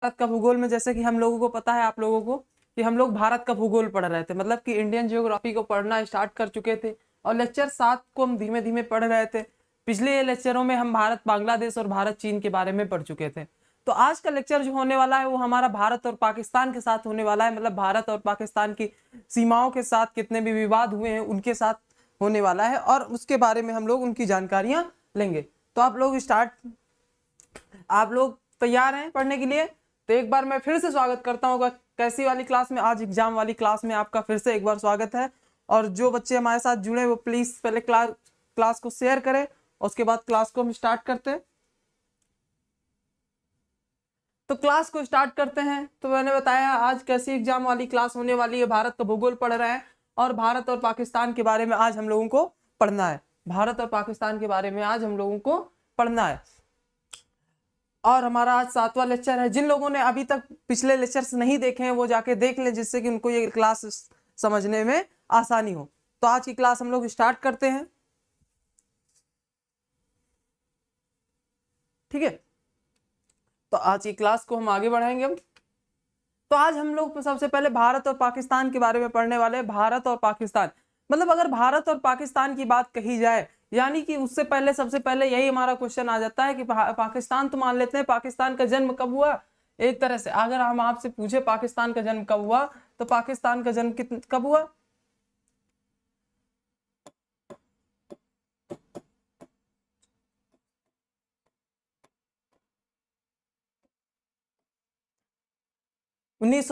भारत का भूगोल में जैसे कि हम लोगों को पता है, आप लोगों को, कि हम लोग भारत का भूगोल पढ़ रहे थे, मतलब कि इंडियन ज्योग्राफी को पढ़ना स्टार्ट कर चुके थे और लेक्चर 7 को हम धीमे धीमे पढ़ रहे थे। पिछले लेक्चरों में हम भारत बांग्लादेश और भारत चीन के बारे में पढ़ चुके थे। तो आज का लेक्चर जो होने वाला है वो हमारा भारत और पाकिस्तान के साथ होने वाला है, मतलब भारत और पाकिस्तान की सीमाओं के साथ कितने भी विवाद हुए हैं उनके साथ होने वाला है, और उसके बारे में हम लोग उनकी जानकारियां लेंगे। तो आप लोग तैयार हैं पढ़ने के लिए? तो एक बार मैं फिर से स्वागत करता हूँ कैसी वाली क्लास में, आज एग्जाम वाली क्लास में आपका फिर से एक बार स्वागत है। और जो बच्चे हमारे साथ जुड़े वो प्लीज पहले क्लास को शेयर करें, उसके बाद क्लास को हम स्टार्ट करते हैं। तो क्लास को स्टार्ट करते हैं। तो मैंने बताया आज कैसी एग्जाम वाली क्लास होने वाली है, भारत का भूगोल पढ़ रहे हैं और भारत और पाकिस्तान के बारे में आज हम लोगों को पढ़ना है। भारत और पाकिस्तान के बारे में आज हम लोगों को पढ़ना है और हमारा आज 7वां लेक्चर है। जिन लोगों ने अभी तक पिछले लेक्चर्स नहीं देखे हैं वो जाके देख लें, जिससे कि उनको ये क्लास समझने में आसानी हो। तो आज की क्लास हम लोग स्टार्ट करते हैं, ठीक है। तो आज की क्लास को हम आगे बढ़ाएंगे हम। तो आज हम लोग सबसे पहले भारत और पाकिस्तान के बारे में पढ़ने वाले हैं। भारत और पाकिस्तान, मतलब अगर भारत और पाकिस्तान की बात कही जाए, यानी कि उससे पहले सबसे पहले यही हमारा क्वेश्चन आ जाता है कि पाकिस्तान, तो मान लेते हैं पाकिस्तान का जन्म कब हुआ। एक तरह से अगर हम आपसे पूछे पाकिस्तान का जन्म कब हुआ, तो पाकिस्तान का जन्म कब हुआ? उन्नीस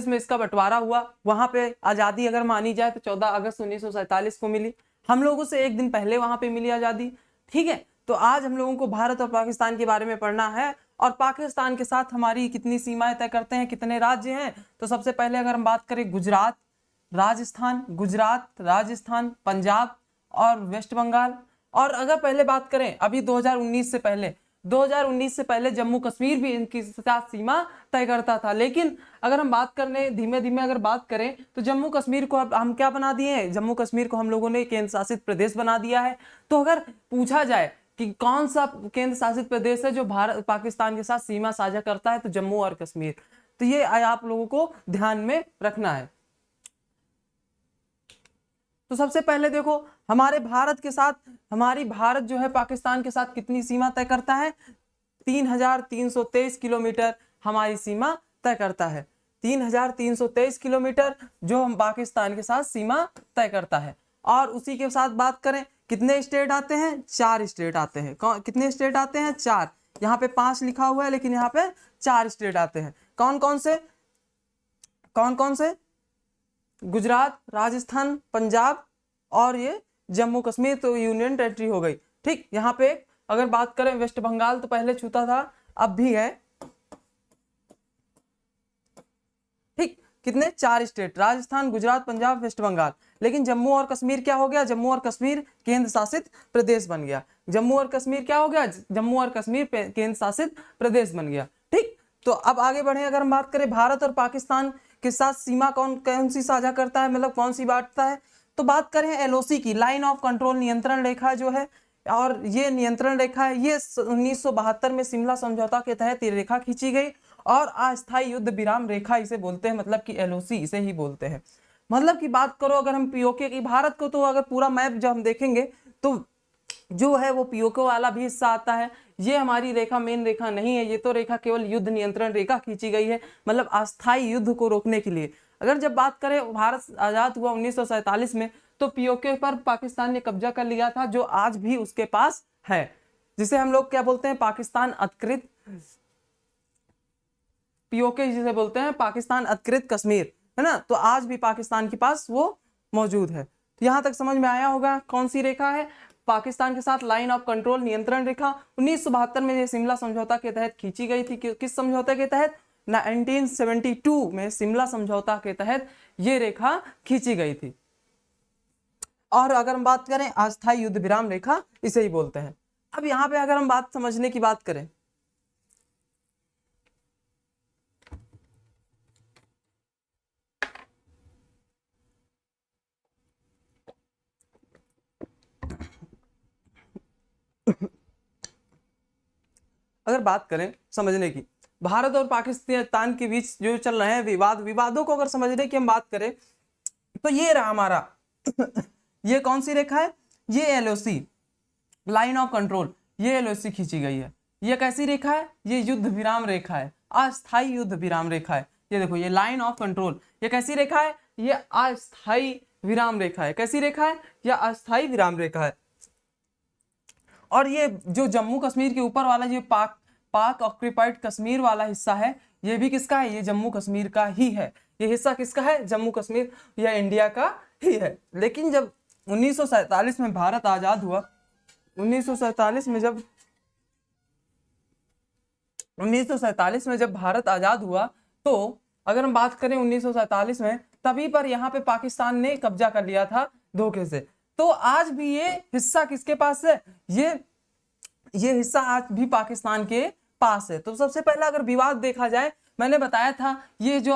में इसका बंटवारा हुआ। वहां पे आजादी अगर मानी जाए तो 14 अगस्त 1947 को मिली। हम लोगों से एक दिन पहले वहां पे मिली आजादी, ठीक है। तो आज हम लोगों को भारत और पाकिस्तान के बारे में पढ़ना है। और पाकिस्तान के साथ हमारी कितनी सीमाएं तय करते हैं, कितने राज्य हैं। तो सबसे पहले अगर हम बात करें गुजरात, राजस्थान, पंजाब और वेस्ट बंगाल। और अगर पहले बात करें अभी 2019 से पहले जम्मू कश्मीर भी इनकी साथ सीमा तय करता था। लेकिन अगर हम बात करने धीमे धीमे अगर बात करें तो जम्मू कश्मीर को अब हम क्या बना दिए हैं, जम्मू कश्मीर को हम लोगों ने केंद्र शासित प्रदेश बना दिया है। तो अगर पूछा जाए कि कौन सा केंद्र शासित प्रदेश है जो भारत पाकिस्तान के साथ सीमा साझा करता है, तो जम्मू और कश्मीर। तो ये आप लोगों को ध्यान में रखना है। तो सबसे पहले देखो हमारे भारत जो है पाकिस्तान के साथ कितनी सीमा तय करता है, 3323 किलोमीटर हमारी सीमा तय करता है। 3323 किलोमीटर जो हम पाकिस्तान के साथ सीमा तय करता है। और उसी के साथ बात करें कितने स्टेट आते हैं, 4 स्टेट आते हैं। कितने स्टेट आते हैं, 4। यहाँ पे 5 लिखा हुआ है लेकिन यहाँ पे 4 स्टेट आते हैं। कौन कौन से? गुजरात, राजस्थान, पंजाब और ये जम्मू कश्मीर, तो यूनियन टेरिटरी हो गई, ठीक। यहाँ पे अगर बात करें वेस्ट बंगाल, तो पहले छूता था अब भी है, ठीक। कितने? 4 स्टेट, राजस्थान, गुजरात, पंजाब, वेस्ट बंगाल। लेकिन जम्मू और कश्मीर क्या हो गया, जम्मू और कश्मीर केंद्र शासित प्रदेश बन गया। जम्मू और कश्मीर क्या हो गया, जम्मू और कश्मीर केंद्र शासित प्रदेश बन गया, ठीक। तो अब आगे बढ़े, अगर हम बात करें भारत और पाकिस्तान के साथ सीमा कौन सी साझा करता है, मतलब कौन सी बांटता है। तो बात करें एलओसी की, लाइन ऑफ कंट्रोल, नियंत्रण रेखा जो है, और ये नियंत्रण रेखा है, ये 1972 में शिमला समझौता के तहत ये रेखा खींची गई। और अस्थायी युद्ध विराम रेखा इसे बोलते हैं, मतलब कि एलओसी इसे ही बोलते हैं। मतलब की बात करो अगर हम पीओके की, भारत को तो अगर पूरा मैप जब हम देखेंगे तो जो है वो पीओके वाला भी हिस्सा आता है। ये हमारी रेखा मेन रेखा नहीं है, ये तो रेखा केवल युद्ध नियंत्रण रेखा खींची गई है, मतलब अस्थायी युद्ध को रोकने के लिए। अगर जब बात करें भारत आजाद हुआ 1947 में, तो पीओके पर पाकिस्तान ने कब्जा कर लिया था, जो आज भी उसके पास है, जिसे हम लोग क्या बोलते हैं, पाकिस्तान अधिकृत पीओके जिसे बोलते हैं, पाकिस्तान अधिकृत कश्मीर, है ना। तो आज भी पाकिस्तान के पास वो मौजूद है। तो यहां तक समझ में आया होगा कौन सी रेखा है, पाकिस्तान के साथ लाइन ऑफ कंट्रोल, नियंत्रण रेखा। 1972 में ये शिमला समझौता के तहत खींची गई थी। किस समझौते के तहत? 1972 में शिमला समझौता के तहत ये रेखा खींची गई थी। और अगर हम बात करें अस्थायी युद्ध विराम रेखा, इसे ही बोलते हैं। अब यहाँ पे अगर हम बात समझने की बात करें, अगर बात करें समझने की, भारत और पाकिस्तान के बीच जो चल रहे हैं विवादों को अगर समझने की हम बात करें तो ये रहा हमारा ये कौन सी रेखा है, ये एलओसी लाइन ऑफ कंट्रोल, ये एलओसी खींची गई है। ये कैसी रेखा है, ये युद्ध विराम रेखा है, अस्थायी युद्ध विराम रेखा है। ये देखो ये लाइन ऑफ कंट्रोल, ये कैसी रेखा है, ये अस्थायी विराम रेखा है। कैसी रेखा है, यह अस्थायी विराम रेखा है। और ये जो जम्मू कश्मीर के ऊपर वाला ये पाक ऑक्यूपाइड कश्मीर वाला हिस्सा है, ये भी किसका है, ये जम्मू कश्मीर का ही है। ये हिस्सा किसका है, जम्मू कश्मीर, यह इंडिया का ही है। लेकिन जब 1947 में भारत आजाद हुआ, 1947 में जब 1947 में जब भारत आजाद हुआ, तो अगर हम बात करें 1947 में, तभी पर यहाँ पे पाकिस्तान ने कब्जा कर लिया था धोखे से। तो आज भी ये हिस्सा किसके पास है, ये हिस्सा आज भी पाकिस्तान के पास है। तो सबसे पहला अगर विवाद देखा जाए, मैंने बताया था ये जो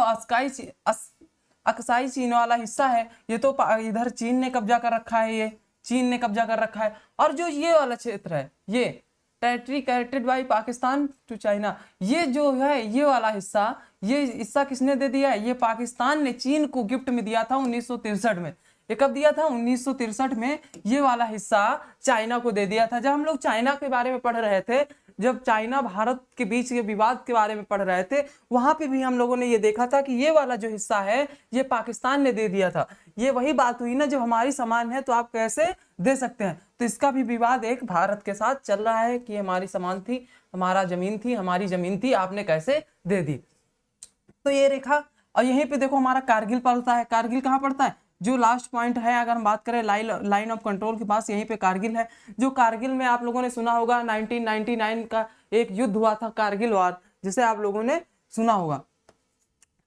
अक्साई चीन वाला हिस्सा है, ये तो इधर चीन ने कब्जा कर रखा है, ये चीन ने कब्जा कर रखा है। और जो ये वाला क्षेत्र है, ये territory corrected by Pakistan to China, ये जो है ये वाला हिस्सा, ये हिस्सा किसने दे दिया है, ये पाकिस्तान ने चीन को गिफ्ट में दिया था 1963 में। ये कब दिया था, 1963 में ये वाला हिस्सा चाइना को दे दिया था। जब हम लोग चाइना के बारे में पढ़ रहे थे, जब चाइना भारत के बीच के विवाद के बारे में पढ़ रहे थे, वहां पे भी हम लोगों ने ये देखा था कि ये वाला जो हिस्सा है ये पाकिस्तान ने दे दिया था। ये वही बात हुई ना, जब हमारी सामान है तो आप कैसे दे सकते हैं। तो इसका भी विवाद एक भारत के साथ चल रहा है कि हमारी सामान थी, हमारा जमीन थी, हमारी जमीन थी, आपने कैसे दे दी। तो ये रेखा, और यहीं पे देखो हमारा कारगिल पड़ता है। कारगिल कहाँ पड़ता है, जो लास्ट पॉइंट है अगर हम बात करें लाइन ऑफ कंट्रोल के पास, यहीं पे कारगिल है। जो कारगिल में आप लोगों ने सुना होगा 1999 का एक युद्ध हुआ था, कारगिल वार, जिसे आप लोगों ने सुना होगा,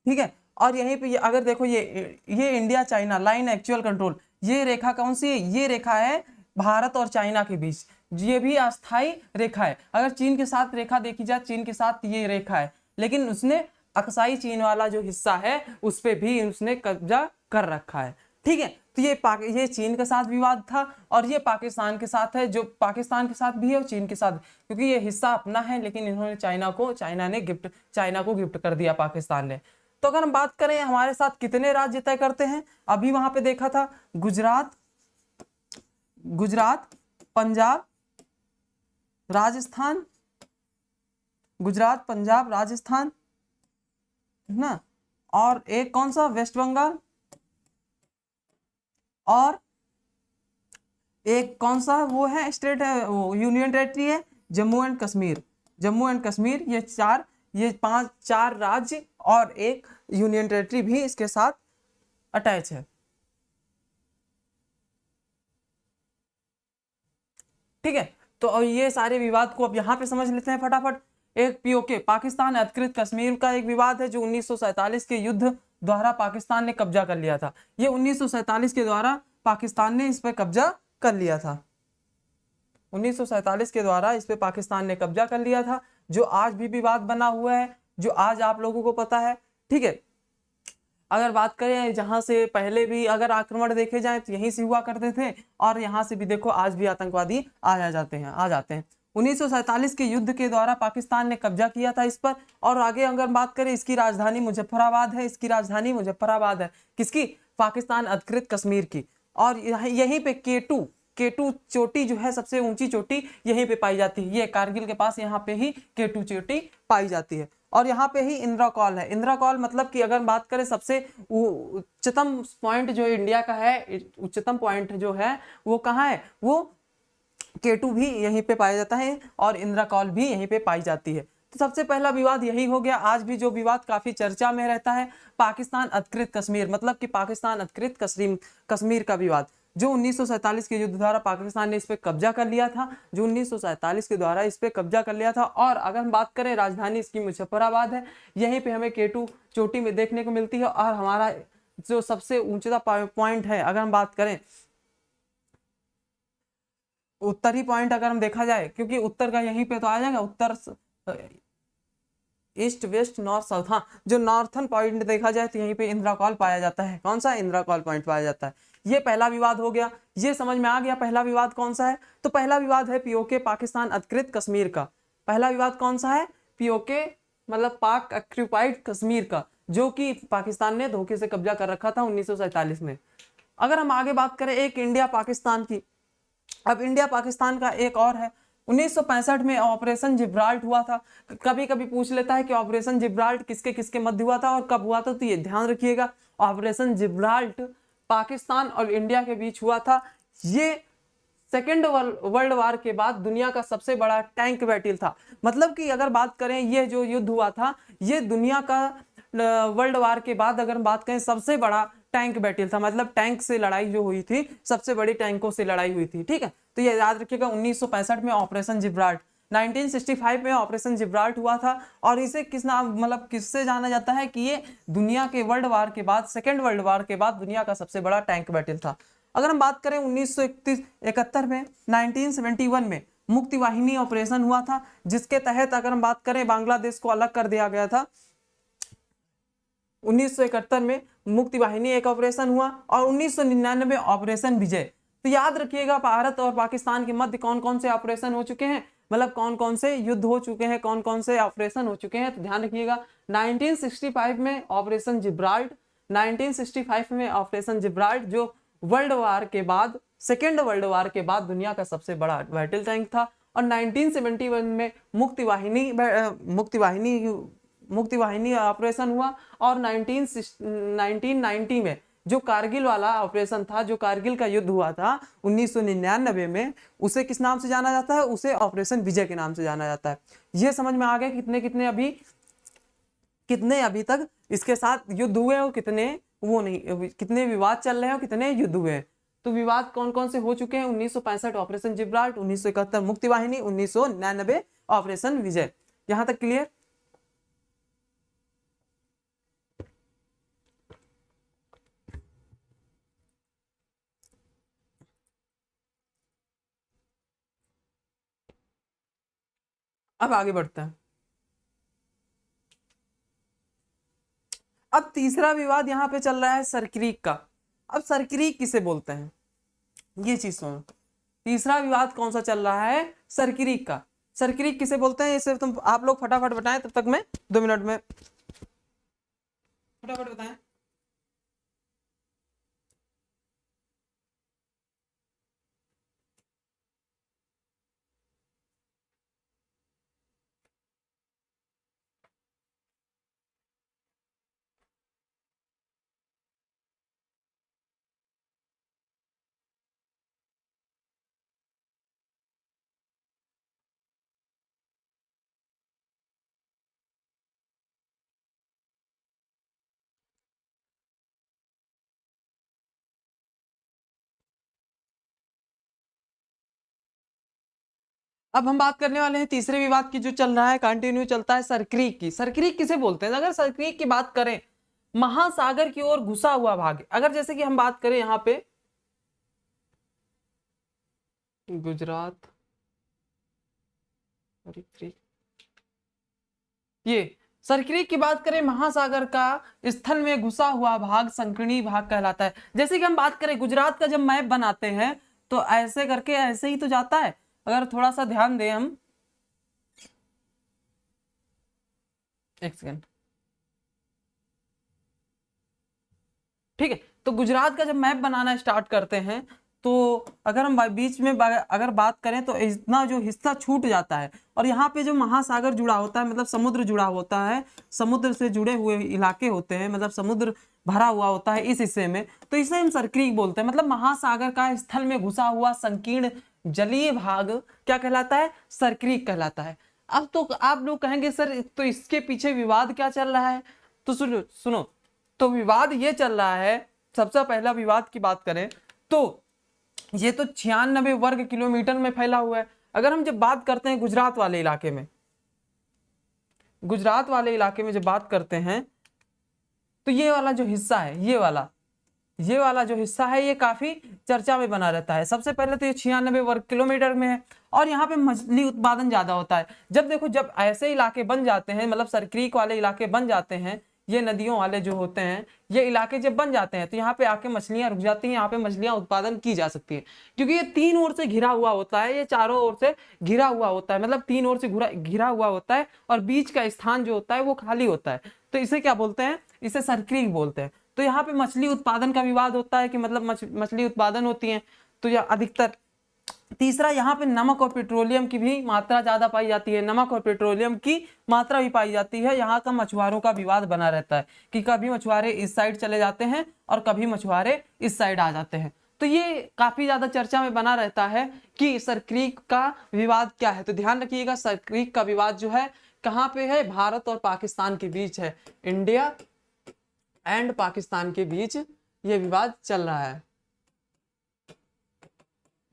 ठीक है। और यहीं पे अगर देखो ये India China line actual control, ये रेखा कौन सी है, ये रेखा है भारत और चाइना के बीच, ये भी अस्थायी रेखा है। अगर चीन के साथ रेखा देखी जाए, चीन के साथ ये रेखा है, लेकिन उसने अक्साई चीन वाला जो हिस्सा है उस पर भी उसने कब्जा कर रखा है, ठीक है। तो ये चीन के साथ विवाद था, और ये पाकिस्तान के साथ है, जो पाकिस्तान के साथ भी है और चीन के साथ, क्योंकि ये हिस्सा अपना है, लेकिन इन्होंने चाइना को गिफ्ट कर दिया पाकिस्तान ने। तो अगर हम बात करें हमारे साथ कितने राज्य तय करते हैं, अभी वहां पे देखा था गुजरात, पंजाब, राजस्थान, गुजरात, पंजाब, राजस्थान, है ना, और एक कौन सा, वेस्ट बंगाल, और एक कौन सा वो है स्टेट है, वो यूनियन टेरिटरी है, जम्मू एंड कश्मीर। जम्मू एंड कश्मीर, ये चार राज्य और एक यूनियन टेरिटरी भी इसके साथ अटैच है, ठीक है। तो ये सारे विवाद को अब यहाँ पे समझ लेते हैं फटाफट। एक पीओके पाकिस्तान अधिकृत कश्मीर का एक विवाद है, जो 1947 के युद्ध द्वारा पाकिस्तान ने कब्जा कर लिया था। ये 1947 के द्वारा पाकिस्तान ने इस पर कब्जा कर लिया था, 1947 के द्वारा इस पे पाकिस्तान ने कब्जा कर लिया था, जो आज भी विवाद बना हुआ है, जो आज आप लोगों को पता है, ठीक है। अगर बात करें जहां से पहले भी अगर आक्रमण देखे जाए तो यहीं से हुआ करते थे, और यहाँ से भी देखो आज भी आतंकवादी आ जाते हैं। 1947 के युद्ध के द्वारा पाकिस्तान ने कब्जा किया था इस पर। और आगे अगर बात करें, इसकी राजधानी मुजफ्फराबाद है, किसकी, पाकिस्तान अधिकृत कश्मीर की। और यहीं पे केटू चोटी जो है, सबसे ऊंची चोटी यहीं पे पाई जाती है, ये कारगिल के पास यहाँ पे ही केटू चोटी पाई जाती है। और यहाँ पे ही इंदिरा कॉल है। इंदिरा कॉल मतलब कि अगर बात करें सबसे उच्चतम पॉइंट जो इंडिया का है, उच्चतम पॉइंट जो है वो कहाँ है, वो केटू भी यहीं पे पाया जाता है, और इंदिरा कॉल भी यहीं पे पाई जाती है। तो सबसे पहला विवाद यही हो गया। आज भी जो विवाद काफी चर्चा में रहता है, पाकिस्तान अधिकृत कश्मीर, मतलब कि पाकिस्तान अधिकृत कश्मीर का विवाद, जो 1947 के युद्ध द्वारा पाकिस्तान ने इस पे कब्जा कर लिया था, और अगर हम बात करें राजधानी इसकी मुजफ्फराबाद है, यहीं पे हमें केटू चोटी में देखने को मिलती है। और हमारा जो सबसे ऊंचा पॉइंट है, अगर हम बात करें उत्तरी पॉइंट, अगर हम देखा जाए, क्योंकि उत्तर का यहीं पे तो आ जाएगा, उत्तर, ईस्ट, वेस्ट, नॉर्थ, साउथ, हाँ, जो नॉर्थन पॉइंट देखा जाए तो यहीं पे इंदिरा कॉल पाया जाता है। कौन सा, इंदिरा कॉल पॉइंट पाया जाता है। ये पहला विवाद हो गया, ये समझ में आ गया पहला विवाद कौन सा है। तो पहला विवाद है पीओके पाकिस्तान अधिकृत कश्मीर का। पहला विवाद कौन सा है, पीओके मतलब पाक ऑक्यूपाइड कश्मीर का, जो कि पाकिस्तान ने धोखे से कब्जा कर रखा था 1947 में। अगर हम आगे बात करें एक इंडिया पाकिस्तान की, अब इंडिया पाकिस्तान का एक और है, 1965 में ऑपरेशन जिब्राल्ट हुआ था। कभी कभी पूछ लेता है कि ऑपरेशन जिब्राल्ट किसके किसके मध्य हुआ था और कब हुआ था, तो ये ध्यान रखिएगा, ऑपरेशन जिब्राल्ट पाकिस्तान और इंडिया के बीच हुआ था। ये सेकेंड वर्ल्ड वार के बाद दुनिया का सबसे बड़ा टैंक बैटल था। मतलब कि अगर बात करें ये जो युद्ध हुआ था, ये दुनिया का वर्ल्ड वार के बाद अगर बात करें सबसे बड़ा टैंक बैटल था। मतलब टैंक से लड़ाई जो हुई थी, सबसे बड़ी टैंकों से लड़ाई हुई थी। ठीक है, तो ये याद रखिएगा 1965 में ऑपरेशन जिब्राल्ट, 1965 में ऑपरेशन जिब्राल्ट हुआ था। और इसे किस नाम मतलब किससे जाना जाता है कि ये दुनिया के वर्ल्ड वार के बाद, सेकेंड वर्ल्ड वार के बाद दुनिया का सबसे बड़ा टैंक बैटल था। अगर हम बात करें 1971 में, 1971 में मुक्ति वाहिनी ऑपरेशन हुआ था, जिसके तहत अगर हम बात करें बांग्लादेश को अलग कर दिया गया था। 1971 में मुक्ति वाहिनी एक ऑपरेशन हुआ और 1999 ऑपरेशन विजय। तो याद रखिएगा भारत और पाकिस्तान के मध्य कौन कौन से ऑपरेशन हो चुके हैं, मतलब कौन कौन से युद्ध हो चुके हैं, कौन कौन से ऑपरेशन हो चुके हैं। तो ध्यान रखिएगा 1965 में ऑपरेशन जिब्राल्ट, 1965 में ऑपरेशन जिब्राल्ट जो वर्ल्ड वार के बाद, सेकेंड वर्ल्ड वार के बाद दुनिया का सबसे बड़ा बैटल टैंक था। और 1971 में मुक्ति वाहिनी ऑपरेशन हुआ। और 1990 में जो कारगिल वाला ऑपरेशन था, जो कारगिल का युद्ध हुआ था 1999 में, उसे किस नाम से जाना जाता है, उसे ऑपरेशन विजय के नाम से जाना जाता है। ये समझ में आ गया कितने अभी तक इसके साथ युद्ध हुए और कितने वो नहीं, कितने विवाद चल रहे हैं और कितने युद्ध हुए हैं। तो विवाद कौन कौन से हो चुके हैं, 1965 ऑपरेशन जिब्राल्ट, 1971 मुक्ति वाहिनी, 1999 ऑपरेशन विजय। यहां तक क्लियर। अब आगे बढ़ते हैं। अब तीसरा विवाद यहां पे चल रहा है सरक्रीक का। अब सरक्रीक किसे बोलते हैं, ये चीज सुनो। तीसरा विवाद कौन सा चल रहा है, सरक्रीक का। सरक्रीक किसे बोलते हैं, इसे तुम आप लोग फटाफट बताएं, तब तक मैं 2 मिनट में फटाफट बताएं। अब हम बात करने वाले हैं तीसरे विवाद की, जो चल रहा है कंटिन्यू चलता है, सरक्रीक की। सरक्रीक किसे बोलते हैं, अगर सरक्रीक की बात करें, महासागर की ओर घुसा हुआ भाग। अगर जैसे कि हम बात करें यहाँ पे गुजरात, ये सरक्रीक की बात करें, महासागर का स्थल में घुसा हुआ भाग संकीर्णी भाग कहलाता है। जैसे कि हम बात करें गुजरात का जब मैप बनाते हैं तो ऐसे करके ऐसे ही तो जाता है। अगर थोड़ा सा ध्यान दें हम, एक सेकेंड, ठीक है। तो गुजरात का जब मैप बनाना स्टार्ट करते हैं तो अगर हम बीच में अगर बात करें तो इतना जो हिस्सा छूट जाता है और यहाँ पे जो महासागर जुड़ा होता है, मतलब समुद्र जुड़ा होता है, समुद्र से जुड़े हुए इलाके होते हैं, मतलब समुद्र भरा हुआ होता है इस हिस्से में, तो इसे हम सरक्रीक बोलते हैं। मतलब महासागर का स्थल में घुसा हुआ संकीर्ण जलीय भाग क्या कहलाता है, सरक्रीक कहलाता है। अब तो आप लोग कहेंगे सर तो इसके पीछे विवाद क्या चल रहा है, तो सुनो। तो विवाद ये चल रहा है, सबसे पहला विवाद की बात करें तो ये तो 96 वर्ग किलोमीटर में फैला हुआ है। अगर हम जब बात करते हैं गुजरात वाले इलाके में, जब बात करते हैं तो ये वाला जो हिस्सा है, ये वाला जो हिस्सा है, ये काफी चर्चा में बना रहता है। सबसे पहले तो ये 96 वर्ग किलोमीटर में है और यहाँ पे मछली उत्पादन ज्यादा होता है। जब देखो, जब ऐसे इलाके बन जाते हैं, मतलब सरक्रीक वाले इलाके बन जाते हैं, ये नदियों वाले जो होते हैं, ये इलाके जब बन जाते हैं तो यहाँ पे आके मछलियां रुक जाती हैं, यहाँ पे मछलियां उत्पादन की जा सकती है, क्योंकि ये तीन ओर से घिरा हुआ होता है, ये चारों ओर से घिरा हुआ होता है, मतलब तीन ओर से घिरा हुआ होता है, और बीच का स्थान जो होता है वो खाली होता है, तो इसे क्या बोलते हैं, इसे सरक्रीक बोलते हैं। तो यहाँ पे मछली उत्पादन का विवाद होता है कि मतलब मछली उत्पादन होती है, तो यह अधिकतर। तीसरा, यहाँ पे नमक और पेट्रोलियम की भी मात्रा ज्यादा पाई जाती है, नमक और पेट्रोलियम की मात्रा भी पाई जाती है। यहाँ का मछुआरों का विवाद बना रहता है कि कभी मछुआरे इस साइड चले जाते हैं और कभी मछुआरे इस साइड आ जाते हैं। तो ये काफी ज्यादा चर्चा में बना रहता है कि सरक्रीक का विवाद क्या है। तो ध्यान रखिएगा, सरक्रीक का विवाद जो है कहाँ पे है, भारत और पाकिस्तान के बीच है, इंडिया एंड पाकिस्तान के बीच ये विवाद चल रहा है,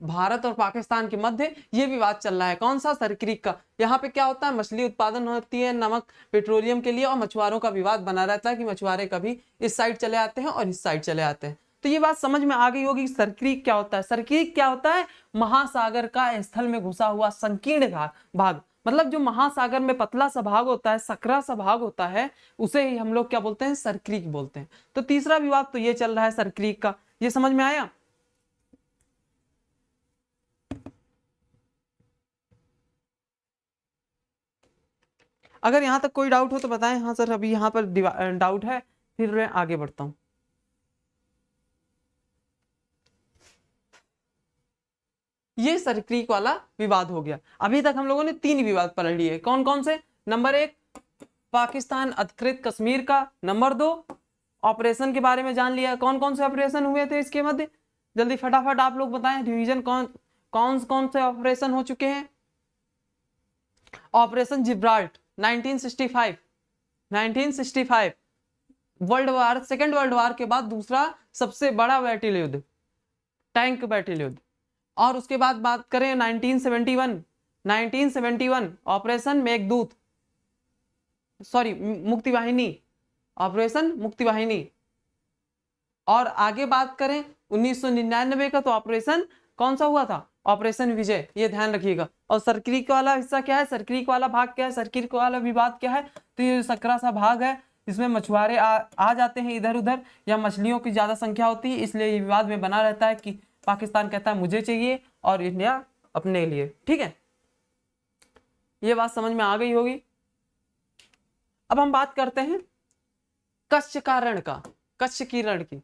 भारत और पाकिस्तान के मध्य ये विवाद चल रहा है। कौन सा, सरक्रीक का। यहाँ पे क्या होता है, मछली उत्पादन होती है नमक पेट्रोलियम के लिए, और मछुआरों का विवाद बना रहता है कि मछुआरे कभी इस साइड चले आते हैं और इस साइड चले आते हैं। तो ये बात समझ में आ गई होगी। सरक्रीक क्या होता है, सरक्रीक क्या होता है, महासागर का स्थल में घुसा हुआ संकीर्ण भाग, मतलब जो महासागर में पतला सा भाग होता है, सकरा सा भाग होता है, उसे ही हम लोग क्या बोलते हैं, सरक्रीक बोलते हैं। तो तीसरा विवाद तो ये चल रहा है सरक्रीक का, ये समझ में आया। अगर यहाँ तक कोई डाउट हो तो बताएं। हाँ सर, अभी यहाँ पर डाउट है, फिर मैं आगे बढ़ता हूँ। ये सरक्रीक वाला विवाद हो गया। अभी तक हम लोगों ने 3 विवाद पढ़ लिए। कौन कौन से, नंबर 1 पाकिस्तान अधिकृत कश्मीर का, नंबर 2 ऑपरेशन के बारे में जान लिया, कौन कौन से ऑपरेशन हुए थे इसके मध्य, जल्दी फटाफट आप लोग बताएं, रिवीजन कौन से ऑपरेशन हो चुके हैं। ऑपरेशन जिब्राल्ट 1965 सेकेंड वर्ल्ड वार के बाद दूसरा सबसे बड़ा बैटल युद्ध, टैंक बैटल युद्ध। और उसके बाद बात करें 1971 ऑपरेशन मेघदूत, सॉरी मुक्ति वाहिनी, ऑपरेशन मुक्ति वाहिनी। और आगे बात करें 1999 का, तो ऑपरेशन कौन सा हुआ था, ऑपरेशन विजय, ये ध्यान रखिएगा। और सरक्रीक वाला हिस्सा क्या है, सरक्रीक वाला भाग क्या है, सरक्रीक वाला विवाद क्या है, तो ये सकरा सा भाग है, इसमें मछुआरे आ जाते हैं इधर उधर, या मछलियों की ज्यादा संख्या होती है, इसलिए ये विवाद में बना रहता है कि पाकिस्तान कहता है मुझे चाहिए और इंडिया अपने लिए। ठीक है, ये बात समझ में आ गई होगी। अब हम बात करते हैं कच्छ का रण का, कच्छ की रण की।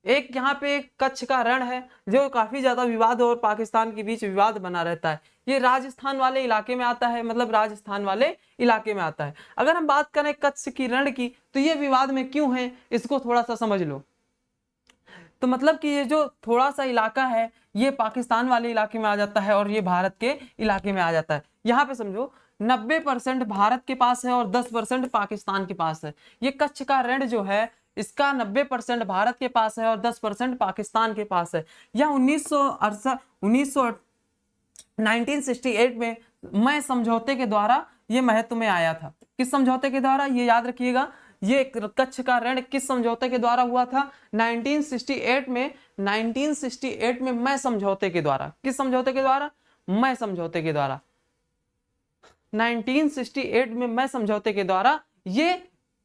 एक यहाँ पे कच्छ का रण है जो काफी ज्यादा विवाद और पाकिस्तान के बीच विवाद बना रहता है। ये राजस्थान वाले इलाके में आता है, मतलब राजस्थान वाले इलाके में आता है। अगर हम बात करें कच्छ की रण की, तो ये विवाद में क्यों है, इसको थोड़ा सा समझ लो। तो मतलब कि ये जो थोड़ा सा इलाका है, ये पाकिस्तान वाले इलाके में आ जाता है और ये भारत के इलाके में आ जाता है। यहाँ पे समझो 90% भारत के पास है और 10% पाकिस्तान के पास है। ये कच्छ का रण जो है, इसका 90% भारत के पास है और 10% पाकिस्तान के पास है। यह 1968 में मैं समझौते के द्वारा ये महत्व में आया था। किस समझौते के द्वारा, ये याद रखिएगा, ये कच्छ का रण किस समझौते के द्वारा हुआ था, 1968 में मैं समझौते के द्वारा। किस समझौते के द्वारा, मैं समझौते के द्वारा। 1968 में मैं समझौते के द्वारा ये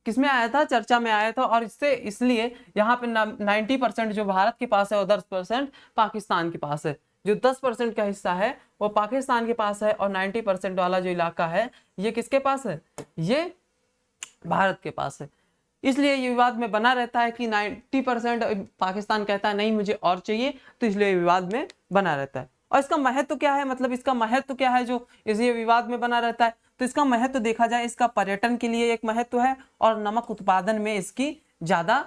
किसमें आया था, चर्चा में आया था। और इसलिए यहाँ पे 90% जो भारत के पास है और 10% पाकिस्तान के पास है। जो 10% का हिस्सा है वो पाकिस्तान के पास है और 90% वाला जो इलाका है ये किसके पास है, ये भारत के पास है। इसलिए ये विवाद में बना रहता है कि 90% पाकिस्तान कहता है नहीं मुझे और चाहिए, तो इसलिए विवाद में बना रहता है। और इसका महत्व क्या है, मतलब इसका महत्व क्या है जो इसलिए विवाद में बना रहता है, तो इसका महत्व देखा जाए, इसका पर्यटन के लिए एक महत्व है और नमक उत्पादन में इसकी ज्यादा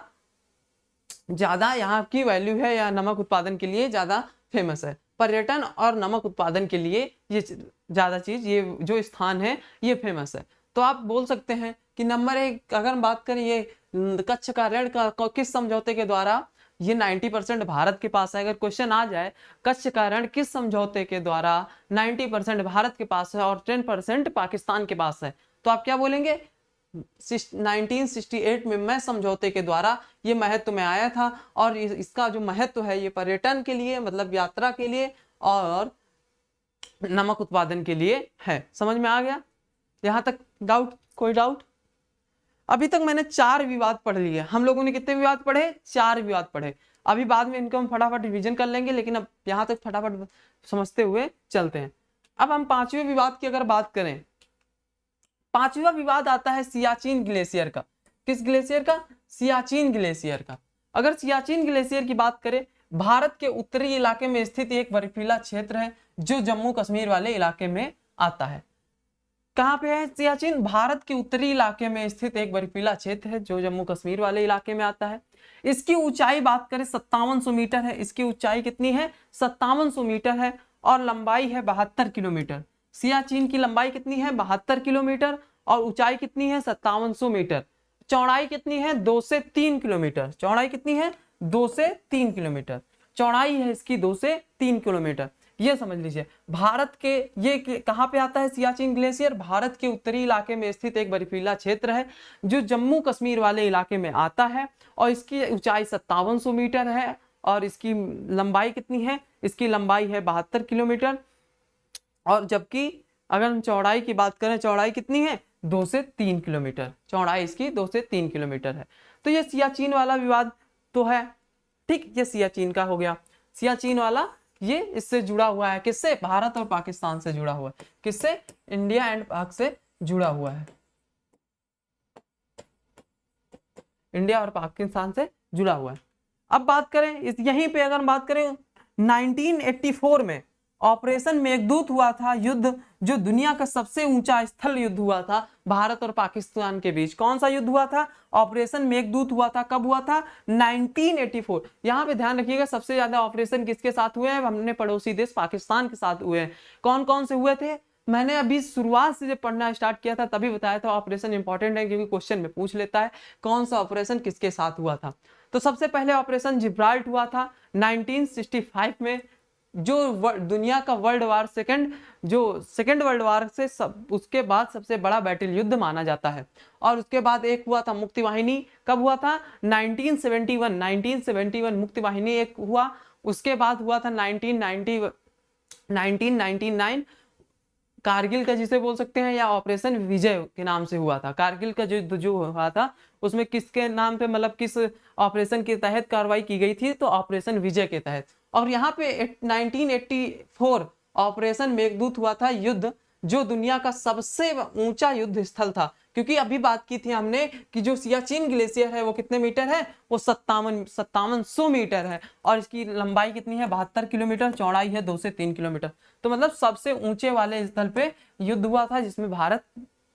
यहाँ की वैल्यू है, या नमक उत्पादन के लिए ज्यादा फेमस है। पर्यटन और नमक उत्पादन के लिए ये ज्यादा चीज, ये जो स्थान है ये फेमस है। तो आप बोल सकते हैं कि नंबर 1 अगर हम बात करें ये कच्छ का रण का किस समझौते के द्वारा, ये 90% भारत के पास है। अगर क्वेश्चन आ जाए कच्छ का रण किस समझौते के द्वारा 90% भारत के पास है और 10% पाकिस्तान के पास है, तो आप क्या बोलेंगे, 1968 में मैं समझौते के द्वारा ये महत्व में आया था। और इसका जो महत्व है ये पर्यटन के लिए, मतलब यात्रा के लिए और नमक उत्पादन के लिए है। समझ में आ गया, यहां तक डाउट, कोई डाउट। अभी तक मैंने 4 विवाद पढ़ लिए। हम लोगों ने कितने विवाद पढ़े? 4 विवाद पढ़े। अभी बाद में इनको हम फटाफट रिवीजन कर लेंगे, लेकिन अब यहाँ तक फटाफट समझते हुए चलते हैं। अब हम 5वें विवाद की अगर बात करें, 5वां विवाद आता है सियाचिन ग्लेशियर का। किस ग्लेशियर का? सियाचिन ग्लेशियर का। अगर सियाचिन ग्लेशियर की बात करें, भारत के उत्तरी इलाके में स्थित एक बर्फीला क्षेत्र है जो जम्मू कश्मीर वाले इलाके में आता है। कहाँ पे है सियाचिन? भारत के उत्तरी इलाके में स्थित एक बर्फीला क्षेत्र है जो जम्मू कश्मीर वाले इलाके में आता है। इसकी ऊंचाई बात करें 5700 मीटर है। इसकी ऊंचाई कितनी है? 5700 मीटर है और लंबाई है 72 किलोमीटर। सियाचिन की लंबाई कितनी है? 72 किलोमीटर और ऊंचाई कितनी है? 5700 मीटर। चौड़ाई कितनी है? 2 से 3 किलोमीटर। चौड़ाई कितनी है? 2 से 3 किलोमीटर चौड़ाई है इसकी, 2 से 3 किलोमीटर। ये समझ लीजिए भारत के, ये कहाँ पे आता है सियाचिन ग्लेशियर? भारत के उत्तरी इलाके में स्थित एक बर्फीला क्षेत्र है जो जम्मू कश्मीर वाले इलाके में आता है और इसकी ऊंचाई 5700 मीटर है और इसकी लंबाई कितनी है? इसकी लंबाई है 72 किलोमीटर। और जबकि अगर हम चौड़ाई की बात करें, चौड़ाई कितनी है? 2 से 3 किलोमीटर। चौड़ाई इसकी 2 से 3 किलोमीटर है। तो ये सियाचिन वाला विवाद तो है, ठीक, ये सियाचिन का हो गया। सियाचिन वाला ये इससे जुड़ा हुआ है, किससे? भारत और पाकिस्तान से जुड़ा हुआ है। किससे? इंडिया एंड पाक से जुड़ा हुआ है। इंडिया और पाकिस्तान से जुड़ा हुआ है। अब बात करें यहीं पे अगर बात करें 1984 में ऑपरेशन मेघदूत हुआ था युद्ध, जो दुनिया का सबसे ऊंचा स्थल युद्ध हुआ था भारत और पाकिस्तान के बीच। कौन सा युद्ध हुआ था? ऑपरेशन मेघदूत हुआ था। कब हुआ था? 1984। यहाँ पे ध्यान रखिएगा सबसे ज्यादा ऑपरेशन किसके साथ हुए हैं? हमने पड़ोसी देश पाकिस्तान के साथ हुए हैं। कौन कौन से हुए थे? मैंने अभी शुरुआत से जब पढ़ना स्टार्ट किया था तभी बताया था ऑपरेशन इंपॉर्टेंट है क्योंकि क्वेश्चन में पूछ लेता है कौन सा ऑपरेशन किसके साथ हुआ था। तो सबसे पहले ऑपरेशन जिब्राल्टर हुआ था 1965 में, जो दुनिया का सेकेंड वर्ल्ड वार से उसके बाद सबसे बड़ा बैटल युद्ध माना जाता है। और उसके बाद एक हुआ था मुक्ति वाहिनी। कब हुआ था? 1971 मुक्ति वाहिनी एक हुआ। उसके बाद हुआ था 1999 कारगिल का, जिसे बोल सकते हैं, या ऑपरेशन विजय के नाम से हुआ था। कारगिल का जो हुआ था उसमें किसके नाम पे, मतलब किस ऑपरेशन के तहत कार्रवाई की गई थी? तो ऑपरेशन विजय के तहत। और यहाँ पे 1984 ऑपरेशन मेघदूत हुआ था युद्ध, जो दुनिया का सबसे ऊंचा युद्ध स्थल था। क्योंकि अभी बात की थी हमने कि जो सियाचिन ग्लेशियर है वो कितने मीटर है? वो 5700 मीटर है और इसकी लंबाई कितनी है? 72 किलोमीटर। चौड़ाई है 2 से 3 किलोमीटर। तो मतलब सबसे ऊंचे वाले स्थल पे युद्ध हुआ था जिसमें भारत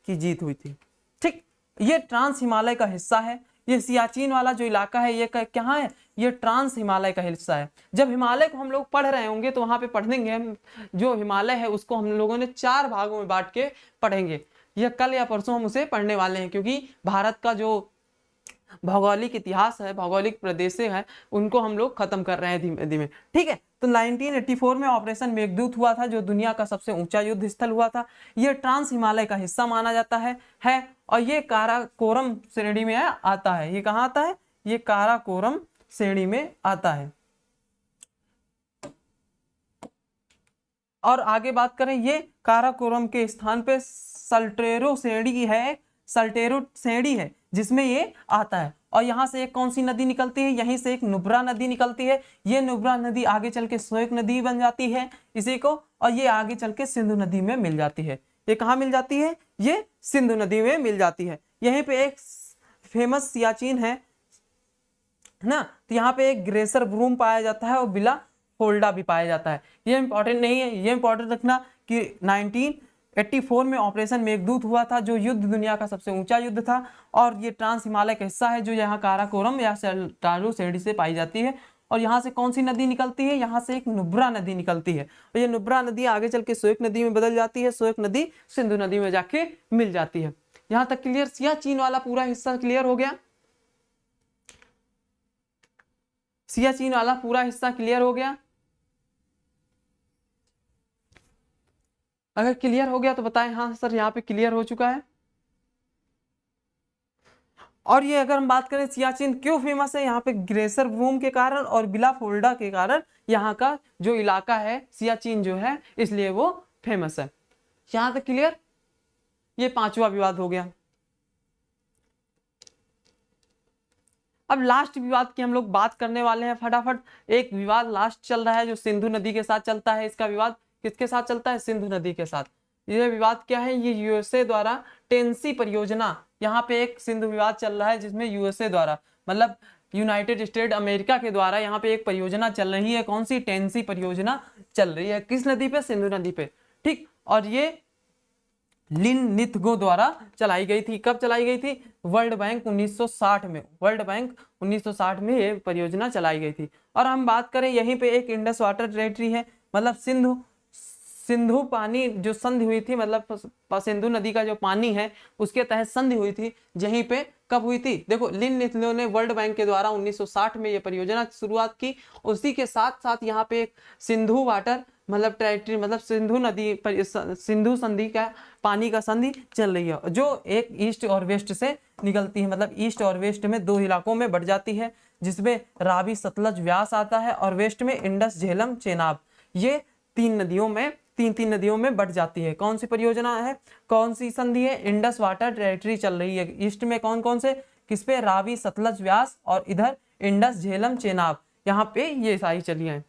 की जीत हुई थी। ठीक, ये ट्रांस हिमालय का हिस्सा है। ये सियाचिन वाला जो इलाका है ये कहाँ है? ये ट्रांस हिमालय का हिस्सा है। जब हिमालय को हम लोग पढ़ रहे होंगे तो वहां पे पढ़ेंगे हम, जो हिमालय है उसको हम लोगों ने 4 भागों में बांट के पढ़ेंगे। यह कल या परसों हम उसे पढ़ने वाले हैं क्योंकि भारत का जो भौगोलिक इतिहास है, भौगोलिक प्रदेश है, उनको हम लोग खत्म कर रहे हैं धीमे धीमे। ठीक है, तो 1984 में ऑपरेशन मेघदूत हुआ था जो दुनिया का सबसे ऊंचा युद्ध स्थल हुआ था। यह ट्रांस हिमालय का हिस्सा माना जाता है और ये काराकोरम श्रेणी में आता है। ये कहाँ आता है? ये काराकोरम श्रेणी में आता है। और आगे बात करें, ये काराकोरम के स्थान पे सल्टेरो श्रेणी है जिसमें ये आता है। और यहाँ से एक कौन सी नदी निकलती है? यहीं से एक नुब्रा नदी निकलती है। ये नुब्रा नदी आगे चल के सोएक नदी बन जाती है इसी को, और ये आगे चल के सिंधु नदी में मिल जाती है। ये कहाँ मिल जाती है? ये सिंधु नदी में मिल जाती है। यहीं पे एक फेमस सियाचिन है ना, तो यहाँ पे एक ग्लेशियर ब्रूम पाया जाता है और बिला फोल्डा भी पाया जाता है। ये इंपॉर्टेंट नहीं है, ये इंपॉर्टेंट रखना कि 1984 में ऑपरेशन मेघदूत हुआ था जो युद्ध दुनिया का सबसे ऊंचा युद्ध था और ये ट्रांस हिमालय का हिस्सा है जो यहाँ काराकोरम या सल्टेरो श्रेणी से पाई जाती है। और यहाँ से कौन सी नदी निकलती है? यहाँ से एक नुब्रा नदी निकलती है और ये नुब्रा नदी आगे चल के सोएक नदी में बदल जाती है। सोएक नदी सिंधु नदी में जाके मिल जाती है। यहाँ तक क्लियर? सियाचिन वाला पूरा हिस्सा क्लियर हो गया? सियाचिन वाला पूरा हिस्सा क्लियर हो गया? अगर क्लियर हो गया तो बताएं हाँ सर यहाँ पे क्लियर हो चुका है। और ये अगर हम बात करें सियाचिन क्यों फेमस है, यहाँ पे ग्लेशियर ब्रूम के कारण और बिला फोल्डा के कारण यहाँ का जो इलाका है सियाचिन जो है इसलिए वो फेमस है। यहाँ तक क्लियर? ये 5वां विवाद हो गया। अब लास्ट विवाद की हम लोग बात करने वाले हैं फटाफट। एक विवाद लास्ट चल रहा है जो सिंधु नदी के साथ चलता है। इसका विवाद किसके साथ चलता है? सिंधु नदी के साथ। ये विवाद क्या है? ये यूएसए द्वारा टेंसी परियोजना, यहाँ पे एक सिंधु विवाद चल रहा है जिसमें यूएसए द्वारा, मतलब यूनाइटेड स्टेट अमेरिका के द्वारा यहाँ पे एक परियोजना चल रही है। कौन सी? टेंसी परियोजना चल रही है। किस नदी पे? सिंधु नदी पे। ठीक, और ये लिन निथगो द्वारा चलाई गई थी। कब चलाई गई थी? वर्ल्ड बैंक 1960 में। वर्ल्ड बैंक 1960 में ये परियोजना चलाई गई थी। और हम बात करें यहीं पे एक इंडस वाटर टेरिटरी है, मतलब सिंधु पानी जो संधि हुई थी, मतलब सिंधु नदी का जो पानी है उसके तहत संधि हुई थी। यहीं पे कब हुई थी? देखो, लिन निथगो ने वर्ल्ड बैंक के द्वारा 1960 में ये परियोजना शुरुआत की। उसी के साथ साथ यहाँ पे एक सिंधु वाटर मतलब टेरिटरी, मतलब सिंधु नदी पर सिंधु संधि का पानी का संधि चल रही है, जो एक ईस्ट और वेस्ट से निकलती है, मतलब ईस्ट और वेस्ट में दो इलाकों में बढ़ जाती है, जिसमें रावी सतलज व्यास आता है और वेस्ट में इंडस झेलम चेनाब। ये तीन नदियों में बढ़ जाती है। कौन सी परियोजना है? कौन सी संधि है? इंडस वाटर टेरिटरी चल रही है। ईस्ट में कौन कौन से? किस पे? रावी सतलज व्यास, और इधर इंडस झेलम चेनाब, यहाँ पे ये सारी चली है।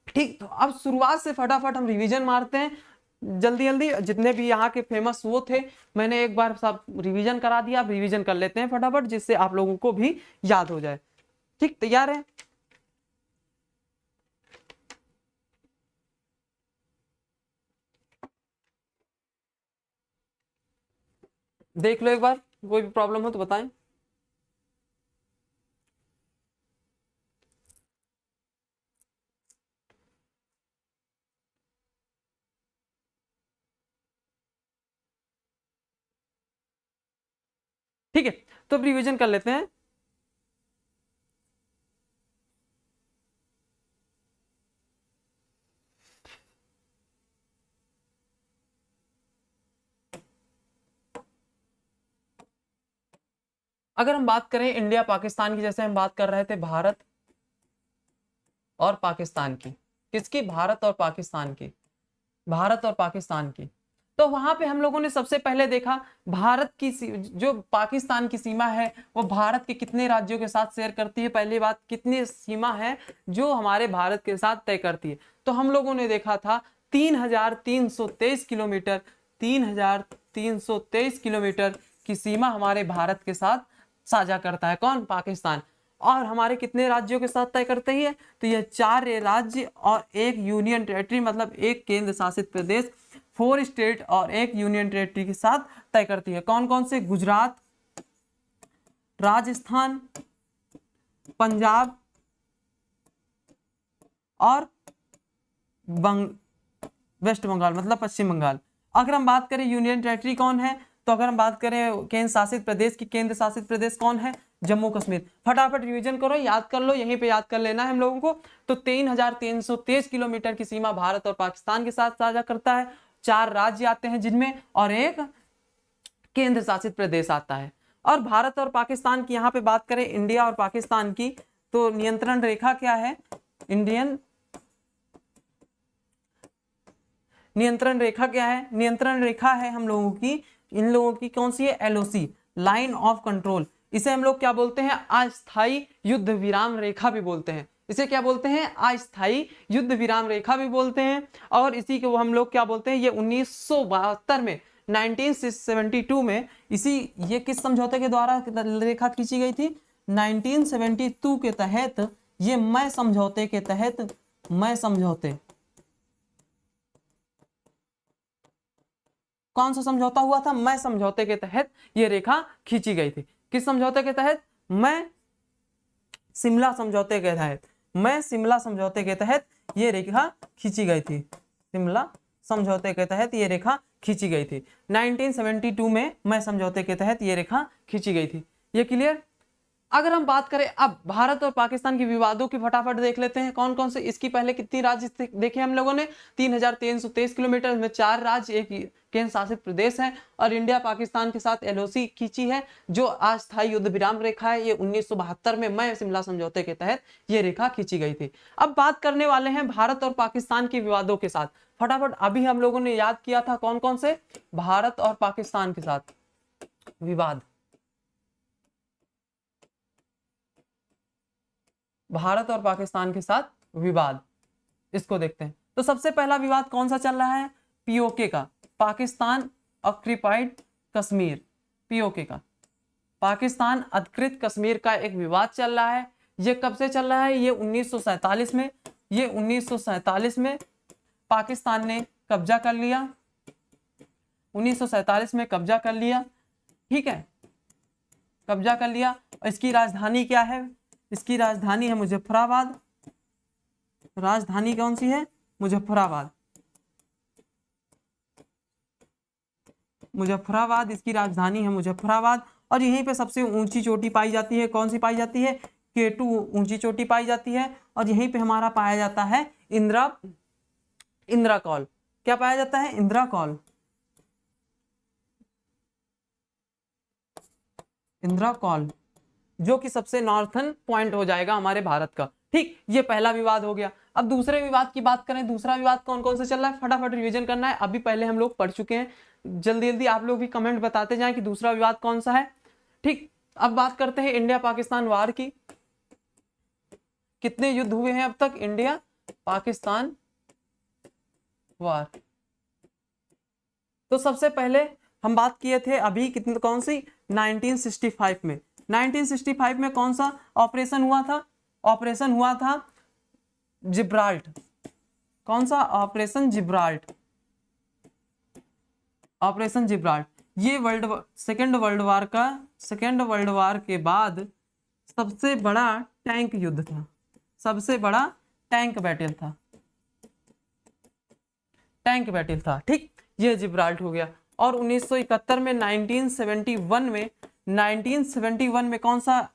ठीक, तो अब शुरुआत से फटाफट हम रिवीजन मारते हैं जल्दी जल्दी। जितने भी यहाँ के फेमस वो थे मैंने एक बार सब रिवीजन करा दिया। अब रिवीजन कर लेते हैं फटाफट, जिससे आप लोगों को भी याद हो जाए। ठीक, तैयार है? देख लो एक बार, कोई भी प्रॉब्लम हो तो बताएं। ठीक है, तो अब रिवीजन कर लेते हैं। अगर हम बात करें इंडिया पाकिस्तान की, जैसे हम बात कर रहे थे भारत और पाकिस्तान की। किसकी? भारत और पाकिस्तान की। भारत और पाकिस्तान की। तो वहां पे हम लोगों ने सबसे पहले देखा भारत की जो पाकिस्तान की सीमा है वो भारत के कितने राज्यों के साथ शेयर करती है। पहली बात, कितनी सीमा है जो हमारे भारत के साथ तय करती है? तो हम लोगों ने देखा था 3323 किलोमीटर। 3323 किलोमीटर की सीमा हमारे भारत के साथ साझा करता है। कौन? पाकिस्तान। और हमारे कितने राज्यों के साथ तय करते ही है? तो यह 4 राज्य और एक यूनियन टेरिटरी, मतलब एक केंद्र शासित प्रदेश, 4 स्टेट और एक यूनियन टेरिटरी के साथ तय करती है। कौन कौन से? गुजरात, राजस्थान, पंजाब और वेस्ट बंगाल, मतलब पश्चिम बंगाल। अगर हम बात करें यूनियन टेरिटरी कौन है, तो अगर हम बात करें केंद्र शासित प्रदेश की, केंद्र शासित प्रदेश कौन है? जम्मू कश्मीर। फटाफट रिवीजन करो, याद कर लो, यहीं पे याद कर लेना है हम लोगों को। तो 3323 किलोमीटर की सीमा भारत और पाकिस्तान के साथ साझा करता है। 4 राज्य आते हैं जिनमें, और एक केंद्र शासित प्रदेश आता है। और भारत और पाकिस्तान की यहाँ पे बात करें, इंडिया और पाकिस्तान की, तो नियंत्रण रेखा क्या है? नियंत्रण रेखा क्या है? नियंत्रण रेखा है हम लोगों की, इन लोगों की कौन सी है? LOC, line of control. इसे हम लोग क्या बोलते हैं? अस्थायी युद्ध विराम रेखा भी बोलते हैं। इसे क्या बोलते हैं? अस्थायी युद्ध विराम रेखा भी बोलते हैं। और इसी को हम लोग क्या बोलते हैं? ये 1972 में, 1972 में ये किस समझौते के द्वारा रेखा खींची गई थी? 1972 के तहत, ये मैं समझौते के तहत, मैं समझौते, कौन सा समझौता हुआ था? मैं समझौते के तहत ये रेखा खींची गई थी। किस समझौते के तहत? मैं शिमला समझौते के तहत। मैं शिमला समझौते के तहत ये रेखा खींची गई थी। शिमला समझौते के तहत ये रेखा खींची गई थी। 1972 में मैं समझौते के तहत ये रेखा खींची गई थी। ये क्लियर? अगर हम बात करें अब भारत और पाकिस्तान की विवादों की, फटाफट देख लेते हैं कौन कौन से। इसकी पहले कितनी राज्य देखे हम लोगों ने? 3323 किलोमीटर में 4 राज्य, एक केंद्र शासित प्रदेश है, और इंडिया पाकिस्तान के साथ एलओसी खींची है जो अस्थायी युद्ध विराम रेखा है। ये 1972 में मैं शिमला समझौते के तहत ये रेखा खींची गई थी। अब बात करने वाले हैं भारत और पाकिस्तान के विवादों के साथ। फटाफट, अभी हम लोगों ने याद किया था कौन कौन से? भारत और पाकिस्तान के साथ विवाद। भारत और पाकिस्तान के साथ विवाद, इसको देखते हैं। तो सबसे पहला विवाद कौन सा चल रहा है? पीओके का, पाकिस्तान ऑक्यूपाइड कश्मीर, पीओके का, पाकिस्तान अधिकृत कश्मीर का एक विवाद चल रहा है। ये कब से चल रहा है? ये 1947 में, ये 1947 में पाकिस्तान ने कब्जा कर लिया, 1947 में कब्जा कर लिया, ठीक है, कब्जा कर लिया। और इसकी राजधानी क्या है? इसकी राजधानी है मुजफ्फराबाद, राजधानी कौन सी है? मुजफ्फराबाद, मुजफ्फराबाद इसकी राजधानी है मुजफ्फराबाद। और यहीं पे सबसे ऊंची चोटी पाई जाती है, कौन सी पाई जाती है? K2 ऊंची चोटी पाई जाती है। और यहीं पे हमारा पाया जाता है इंदिरा कॉल। क्या पाया जाता है? इंदिरा कॉल, इंदिरा कॉल, जो कि सबसे नॉर्थन पॉइंट हो जाएगा हमारे भारत का। ठीक, ये पहला विवाद हो गया। अब दूसरे विवाद की बात करें, दूसरा विवाद कौन कौन सा चल रहा है? फटाफट रिवीजन करना है, अभी पहले हम लोग पढ़ चुके हैं, जल्दी जल्दी आप लोग भी कमेंट बताते जाएं कि दूसरा विवाद कौन सा है। ठीक, अब बात करते हैं इंडिया पाकिस्तान वार की। कितने युद्ध हुए हैं अब तक? इंडिया पाकिस्तान वार। तो सबसे पहले हम बात किए थे अभी कितने, कौन सी? 1965 में। 1965 में कौन सा ऑपरेशन हुआ था? ऑपरेशन हुआ था जिब्राल्ट। कौन सा? Operation Gibraltar, operation Gibraltar. ये सेकेंड वर्ल्ड वार के बाद सबसे बड़ा टैंक युद्ध था, सबसे बड़ा टैंक बैटल था, टैंक बैटल था। ठीक, ये जिब्राल्ट हो गया। और 1971 में 1971 में कौन सा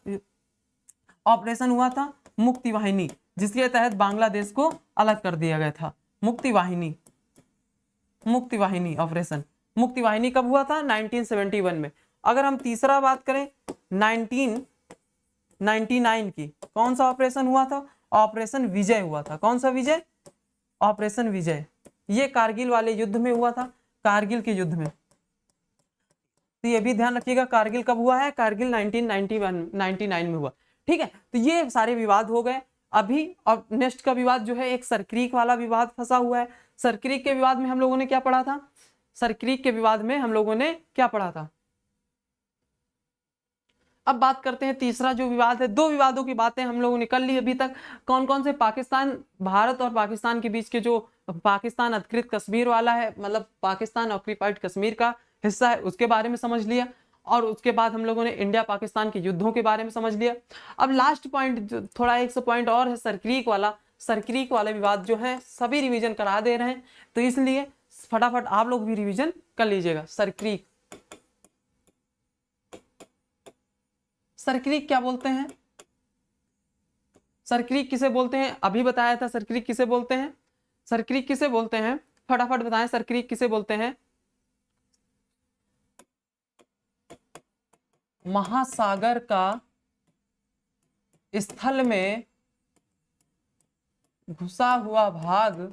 ऑपरेशन हुआ था? मुक्ति वाहिनी, जिसके तहत बांग्लादेश को अलग कर दिया गया था। मुक्ति वाहिनी, मुक्ति वाहिनी ऑपरेशन। मुक्ति वाहिनी कब हुआ था? 1971 में। अगर हम तीसरा बात करें 1999 की, कौन सा ऑपरेशन हुआ था? ऑपरेशन विजय हुआ था। कौन सा विजय? ऑपरेशन विजय। ये कारगिल वाले युद्ध में हुआ था, कारगिल के युद्ध में। तो ये भी ध्यान रखिएगा, कारगिल कब हुआ है? कारगिल 1999 में हुआ। ठीक है, तो ये सारे विवाद हो गए अभी। और नेक्स्ट का विवाद जो है एक सरक्रीक वाला विवाद फंसा हुआ है। सरक्रीक के विवाद में हम लोगों ने क्या पढ़ा था? सरक्रीक के विवाद में हम लोगों ने क्या पढ़ा था? अब बात करते हैं तीसरा जो विवाद है। दो विवादों की बातें हम लोगों ने कर ली अभी तक। कौन कौन से? पाकिस्तान, भारत और पाकिस्तान के बीच के जो पाकिस्तान अधिकृत कश्मीर वाला है, मतलब पाकिस्तान ऑक्यूपाइड कश्मीर का हिस्सा है, उसके बारे में समझ लिया। और उसके बाद हम लोगों ने इंडिया पाकिस्तान के युद्धों के बारे में समझ लिया। अब लास्ट पॉइंट थोड़ा 100 पॉइंट और है, सरक्रीक वाला। सरक्रीक वाला विवाद जो है सभी रिवीजन करा दे रहे हैं, तो इसलिए फटाफट आप लोग भी रिवीजन कर लीजिएगा। सरक्रीक, सरक्रीक क्या बोलते हैं? सरक्रीक किसे बोलते हैं? अभी बताया था सरक्रीक किसे बोलते हैं। सरक्रीक किसे बोलते हैं? फटाफट बताएं, सरक्रीक किसे बोलते हैं? महासागर का स्थल में घुसा हुआ भाग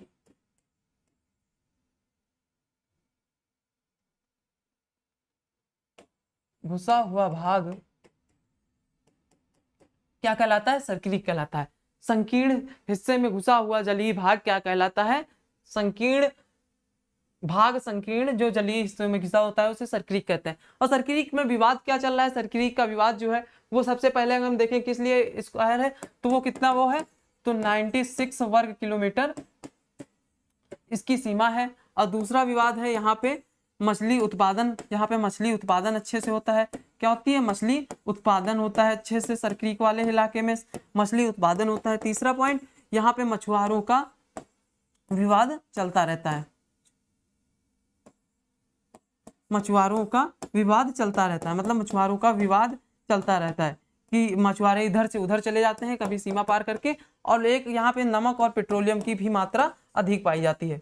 क्या कहलाता है? सरक्रीक कहलाता है। संकीर्ण हिस्से में घुसा हुआ जलीय भाग क्या कहलाता है? संकीर्ण भाग, संकीर्ण जो जलीय हिस्से में घिसा होता है उसे सरक्रीक कहते हैं। और सरक्रीक में विवाद क्या चल रहा है? सरक्रीक का विवाद जो है वो सबसे पहले अगर हम देखें किस लिए स्क्वायर है, तो वो कितना वो है, तो 96 वर्ग किलोमीटर इसकी सीमा है। और दूसरा विवाद है यहाँ पे मछली उत्पादन। यहाँ पे मछली उत्पादन अच्छे से होता है। क्या होती है? मछली उत्पादन होता है अच्छे से, सरक्रीक वाले इलाके में मछली उत्पादन होता है। तीसरा पॉइंट, यहाँ पे मछुआरों का विवाद चलता रहता है, मछुआरों का विवाद चलता रहता है, मतलब मछुआरों का विवाद चलता रहता है कि मछुआरे इधर से उधर चले जाते हैं कभी सीमा पार करके। और एक यहाँ पे नमक और पेट्रोलियम की भी मात्रा अधिक पाई जाती है,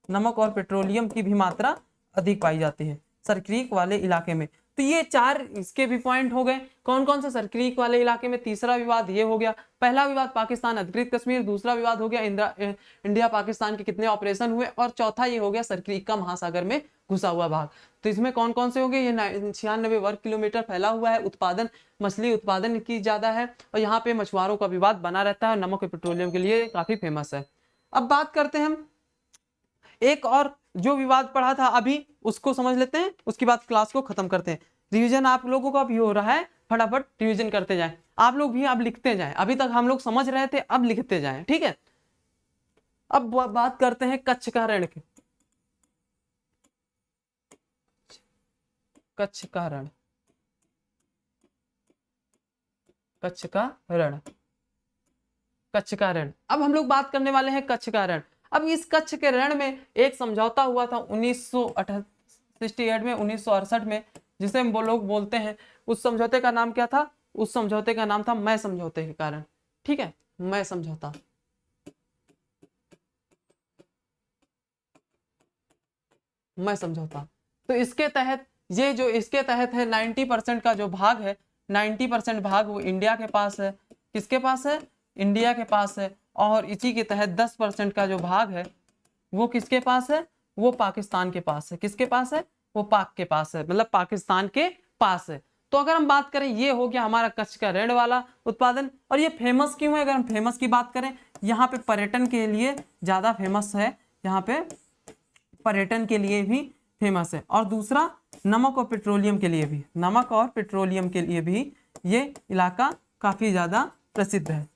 नमक और पेट्रोलियम की भी मात्रा अधिक पाई जाती है सरक्रीक वाले इलाके में। तो ये 4 इसके भी पॉइंट हो गए। कौन कौन से सर क्रीक वाले इलाके में? तीसरा विवाद ये हो गया। पहला विवाद पाकिस्तान अधिकृत कश्मीर, दूसरा विवाद हो गया इंडिया पाकिस्तान के कितने ऑपरेशन हुए, और चौथा ये हो गया सर क्रीक का महासागर में घुसा हुआ भाग। तो इसमें कौन कौन से हो गए? ये 96 वर्ग किलोमीटर फैला हुआ है, उत्पादन मछली उत्पादन की ज्यादा है, और यहाँ पे मछुआरों का विवाद बना रहता है, नमक और पेट्रोलियम के लिए काफी फेमस है। अब बात करते हैं हम एक और जो विवाद पढ़ा था अभी, उसको समझ लेते हैं, उसके बाद क्लास को खत्म करते हैं। रिवीजन आप लोगों का भी हो रहा है, फटाफट रिवीजन करते जाएं। आप लोग भी अब लिखते जाएं, अभी तक हम लोग समझ रहे थे, अब लिखते जाएं, ठीक है। अब बात करते हैं कच्छ का रण की। कच्छ का रण, कच्छ का रण, कच्छ का रण। अब हम लोग बात करने वाले हैं कच्छ का रण। अब इस कच्छ के रण में एक समझौता हुआ था 1968 में, 1968 में, जिसे हम लोग बोलते हैं, उस समझौते का नाम क्या था? उस समझौते का नाम था मैं समझौते के कारण, ठीक है, मैं समझौता। मैं समझौता। तो इसके तहत ये जो इसके तहत है 90% का जो भाग है, 90% भाग वो इंडिया के पास है। किसके पास है? इंडिया के पास है। और इसी के तहत 10% का जो भाग है वो किसके पास है? वो पाकिस्तान के पास है। किसके पास है? वो पाक के पास है, मतलब पाकिस्तान के पास है। तो अगर हम बात करें, ये हो गया हमारा कच्छ का रण वाला उत्पादन। और ये फेमस क्यों है? अगर हम फेमस की बात करें, यहाँ पे पर्यटन के लिए ज्यादा फेमस है, यहाँ पे पर्यटन के लिए भी फेमस है। और दूसरा नमक और पेट्रोलियम के लिए भी, नमक और पेट्रोलियम के लिए भी ये इलाका काफी ज्यादा प्रसिद्ध है,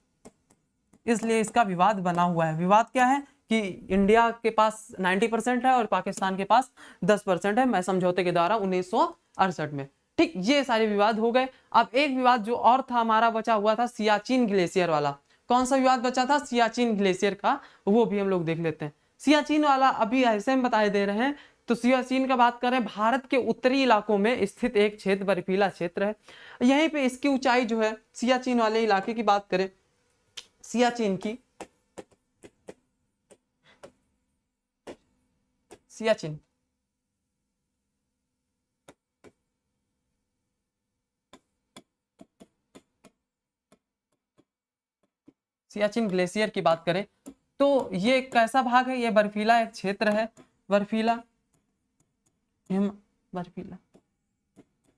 इसलिए इसका विवाद बना हुआ है। विवाद क्या है कि इंडिया के पास 90% है और पाकिस्तान के पास 10% है, मैं समझौते के द्वारा 1968 में, ठीक। ये सारे विवाद हो गए। अब एक विवाद जो और था हमारा बचा हुआ था, सियाचिन ग्लेशियर वाला। कौन सा विवाद बचा था? सियाचिन ग्लेशियर का, वो भी हम लोग देख लेते हैं। सियाचिन वाला अभी ऐसे हम बताए दे रहे हैं। तो सियाचिन का बात करें, भारत के उत्तरी इलाकों में स्थित एक क्षेत्र, बर्फीला क्षेत्र है। यहीं पे इसकी ऊंचाई जो है, सियाचिन वाले इलाके की बात करें, सियाचिन की, सियाचिन सियाचिन ग्लेशियर की बात करें तो ये कैसा भाग है? ये बर्फीला एक क्षेत्र है, बर्फीला बर्फीला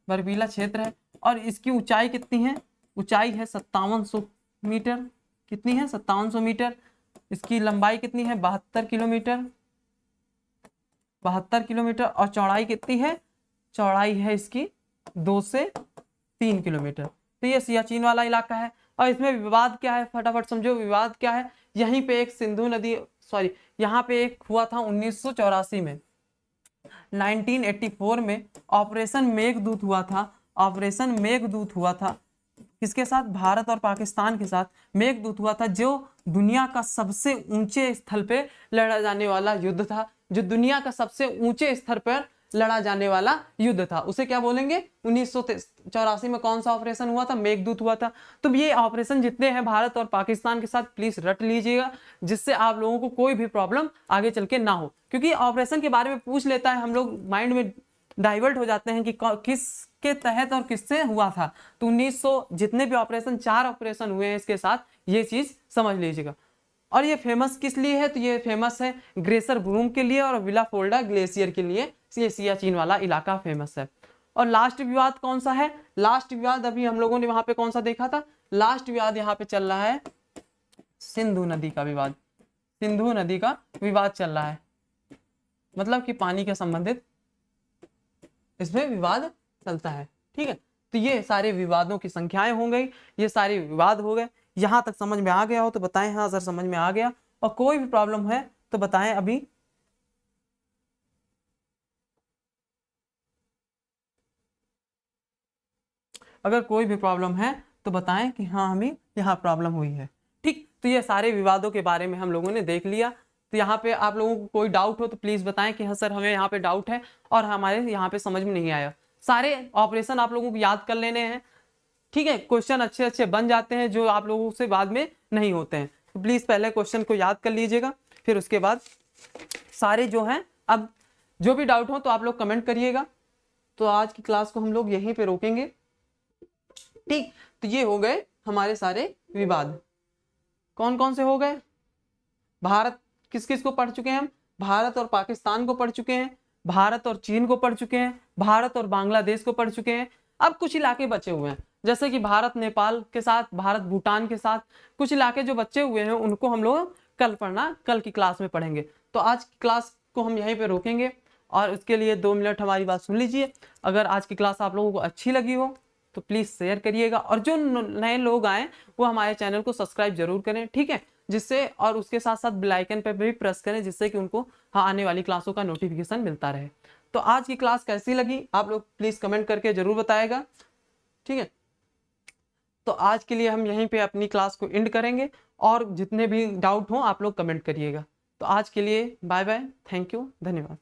बर्फीला क्षेत्र है। और इसकी ऊंचाई कितनी है? ऊंचाई है 5700 मीटर। कितनी है? 5700 मीटर। इसकी लंबाई कितनी है? 72 किलोमीटर, 72 किलोमीटर। और चौड़ाई कितनी है? चौड़ाई है इसकी 2 से 3 किलोमीटर। तो ये सियाचिन वाला इलाका है। और इसमें विवाद क्या है? फटाफट समझो विवाद क्या है। यहीं पे एक सिंधु नदी, सॉरी, यहाँ पे एक हुआ था 1984 में, 1984 में ऑपरेशन मेघदूत हुआ था। ऑपरेशन मेघदूत हुआ था किसके साथ? भारत और पाकिस्तान के साथ मेघदूत हुआ था, जो दुनिया का सबसे ऊंचे स्थल पे लड़ा जाने वाला युद्ध था। जो दुनिया का सबसे ऊंचे स्तर पर लड़ा जाने वाला युद्ध था, उसे क्या बोलेंगे? 1984 में कौन सा ऑपरेशन हुआ था? मेघदूत हुआ था। तो ये ऑपरेशन जितने हैं भारत और पाकिस्तान के साथ, प्लीज रट लीजिएगा, जिससे आप लोगों को कोई भी प्रॉब्लम आगे चल के ना हो। क्योंकि ऑपरेशन के बारे में पूछ लेता है, हम लोग माइंड में डाइवर्ट हो जाते हैं कि किसके तहत और किससे हुआ था। तो 1900 जितने भी ऑपरेशन, 4 ऑपरेशन हुए हैं इसके साथ, ये चीज समझ लीजिएगा। और ये फेमस किस लिए है? तो ये फेमस है ग्लेशियर ब्रूम के लिए और विला फोल्डा ग्लेशियर के लिए। ये सियाचिन वाला इलाका फेमस है। और लास्ट विवाद कौन सा है? लास्ट विवाद अभी हम लोगों ने वहां पे कौन सा देखा था? लास्ट विवाद यहाँ पे चल रहा है सिंधु नदी का विवाद। सिंधु नदी का विवाद चल रहा है, मतलब कि पानी के संबंधित इसमें विवाद चलता है, ठीक है। तो ये सारे विवादों की संख्याएं हो गई, ये सारे विवाद हो गए। यहां तक समझ में आ गया हो तो बताएं हाँ सर समझ में आ गया, और कोई भी प्रॉब्लम है तो बताएं अभी। अगर कोई भी प्रॉब्लम है तो बताएं कि हाँ हमें यहाँ प्रॉब्लम हुई है, ठीक। तो ये सारे विवादों के बारे में हम लोगों ने देख लिया। तो यहाँ पे आप लोगों को कोई डाउट हो तो प्लीज बताएं कि हाँ सर हमें यहाँ पे डाउट है और हमारे यहाँ पे समझ में नहीं आया। सारे ऑपरेशन आप लोगों को याद कर लेने हैं, ठीक है। क्वेश्चन अच्छे अच्छे बन जाते हैं जो आप लोगों से बाद में नहीं होते हैं। तो प्लीज पहले क्वेश्चन को याद कर लीजिएगा, फिर उसके बाद सारे जो हैं, अब जो भी डाउट हो तो आप लोग कमेंट करिएगा। तो आज की क्लास को हम लोग यहीं पे रोकेंगे। ठीक, तो ये हो गए हमारे सारे विवाद। कौन कौन से हो गए? भारत, किस किस को पढ़ चुके हैं हम? भारत और पाकिस्तान को पढ़ चुके हैं, भारत और चीन को पढ़ चुके हैं, भारत और बांग्लादेश को पढ़ चुके हैं। अब कुछ इलाके बचे हुए हैं, जैसे कि भारत नेपाल के साथ, भारत भूटान के साथ कुछ इलाके जो बचे हुए हैं, उनको हम लोग कल पढ़ना, कल की क्लास में पढ़ेंगे। तो आज की क्लास को हम यहीं पे रोकेंगे और उसके लिए 2 मिनट हमारी बात सुन लीजिए। अगर आज की क्लास आप लोगों को अच्छी लगी हो तो प्लीज़ शेयर करिएगा, और जो नए लोग आए वो हमारे चैनल को सब्सक्राइब जरूर करें, ठीक है, जिससे, और उसके साथ साथ बेल आइकन पे भी प्रेस करें, जिससे कि उनको आने वाली क्लासों का नोटिफिकेशन मिलता रहे। तो आज की क्लास कैसी लगी आप लोग प्लीज़ कमेंट करके जरूर बताएगा, ठीक है। तो आज के लिए हम यहीं पे अपनी क्लास को एंड करेंगे, और जितने भी डाउट हो आप लोग कमेंट करिएगा। तो आज के लिए बाय बाय, थैंक यू, धन्यवाद।